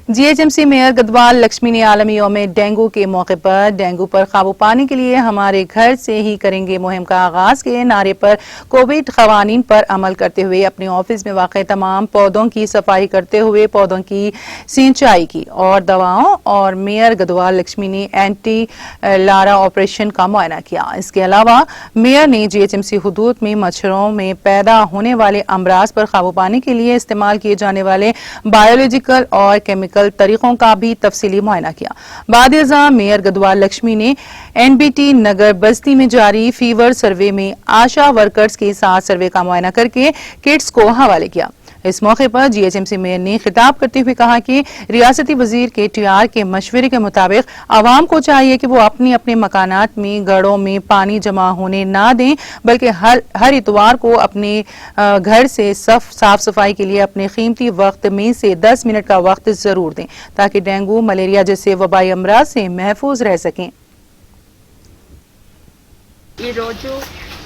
GHMC mayor Gadwal Lakshmi ने आलमी यौम डेंगू के मौके पर डेंगू पर काबू पाने के लिए हमारे घर से ही करेंगे मुहिम का आगाज के नारे पर कोविड कवानीन पर अमल करते हुए अपने ऑफिस में वाक़ तमाम पौधों की सफाई करते हुए पौधों की सिंचाई की और दवाओं और मेयर गदवाल लक्ष्मी ने एंटी लारा ऑपरेशन का मुआयना किया। इसके अलावा मेयर ने जीएचएमसी हुदूद में मच्छरों में पैदा होने वाले अमराज पर काबू पाने के लिए इस्तेमाल किए जाने वाले बायोलॉजिकल और केमिकल तरीकों का भी तफसीली मुआयना किया। बाद-ए-ज़ा मेयर गदवाल लक्ष्मी ने एनबीटी नगर बस्ती में जारी फीवर सर्वे में आशा वर्कर्स के साथ सर्वे का मुआयना करके किट्स को हवाले किया। इस मौके पर जीएचएमसी मेयर ने खिताब करते हुए कहा कि रियासती वजीर KTR के मशवरे के मुताबिक आवाम को चाहिए कि वो अपने अपने मकानात में गढ़ों में पानी जमा होने ना दें, बल्कि हर इतवार को अपने घर से साफ सफाई के लिए अपने कीमती वक्त में से 10 मिनट का वक्त जरूर दें ताकि डेंगू मलेरिया जैसे वबाई अमराज से महफूज रह सकें।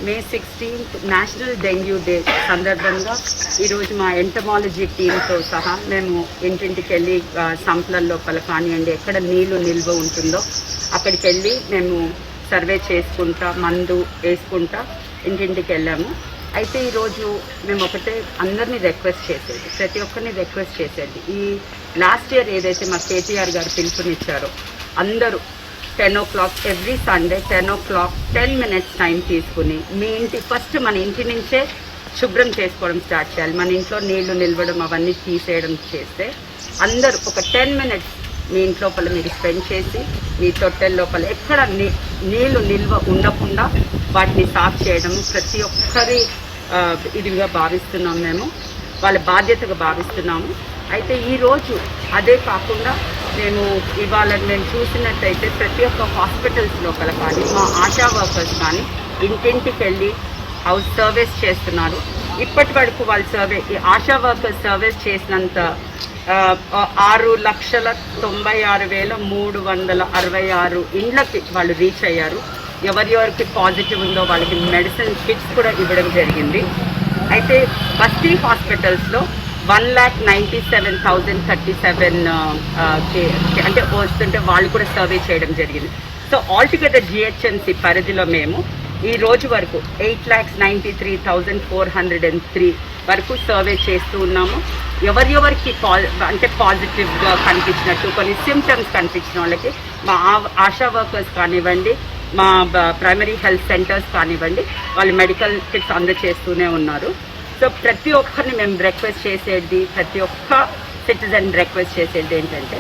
May 16th national dengue day సందర్భంగా ఈరోజు మా ఎంటమాలజీ టీంతో సహా మేము ఇంటింటికి వెళ్ళి సంప్లల లోపల కానివ్వండి ఎక్కడ నీళ్లు నిల్వ ఉంటుందో అక్కడికి వెళ్ళి మేము సర్వే చేసుకుంటా మందు వేసుకుంటా ఇంటింటికి వెళ్ళాము. అయితే ఈరోజు మేము ఒకటే అందరినీ రిక్వెస్ట్ చేసేది, ప్రతి ఒక్కరిని రిక్వెస్ట్ చేసేది, ఈ లాస్ట్ ఇయర్ ఏదైతే మా KTR గారు పిలుపునిచ్చారో అందరూ 10 o'clock every Sunday 10 o'clock 10 minutes time తీసుకుని మీ ఇంటి ఫస్ట్ మన ఇంటి నుంచే శుభ్రం చేసుకోవడం స్టార్ట్ చేయాలి. మన ఇంట్లో నీళ్లు నిల్వడం అవన్నీ తీసేయడం చేస్తే అందరూ ఒక 10 minutes మీ ఇంటి లోపల మీరు స్పెండ్ చేసి మీ తొట్టెల లోపల ఎక్కడ నీళ్లు నిల్వ ఉండకుండా వాటిని సాఫ్ చేయడం ప్రతి ఒక్కరి ఇదిగా భావిస్తున్నాం, మేము వాళ్ళ బాధ్యతగా భావిస్తున్నాము. అయితే ఈరోజు అదే కాకుండా మేము ఇవాళ మేము చూసినట్టయితే ప్రతి ఒక్క హాస్పిటల్స్ లోపల కానీ మా ఆశా వర్కర్స్ కానీ ఇంటింటికి వెళ్ళి హౌస్ సర్వీస్ చేస్తున్నారు. ఇప్పటి వరకు వాళ్ళ సర్వే ఈ ఆశా వర్కర్స్ సర్వీస్ చేసినంత 6,96,366 ఇండ్లకి వాళ్ళు రీచ్ అయ్యారు. ఎవరెవరికి పాజిటివ్ ఉందో వాళ్ళకి మెడిసిన్ కిట్స్ కూడా ఇవ్వడం జరిగింది. అయితే బస్తీ హాస్పిటల్స్లో 1,97,037 అంటే వస్తుంటే వాళ్ళు కూడా సర్వే చేయడం జరిగింది. సో ఆల్టుగెదర్ GHMC పరిధిలో మేము ఈ రోజు వరకు 8,93,403 వరకు సర్వే చేస్తూ ఉన్నాము. ఎవరెవరికి అంటే పాజిటివ్గా కనిపించినట్టు కొన్ని సిమ్టమ్స్ కనిపించిన వాళ్ళకి మా ఆశా వర్కర్స్ కానివ్వండి, మా ప్రైమరీ హెల్త్ సెంటర్స్ కానివ్వండి, వాళ్ళు మెడికల్ కిట్స్ అందజేస్తూనే ఉన్నారు. సో ప్రతి ఒక్కరిని మేము రిక్వెస్ట్ చేసేది, ప్రతి ఒక్క సిటిజన్ రిక్వెస్ట్ చేసేది ఏంటంటే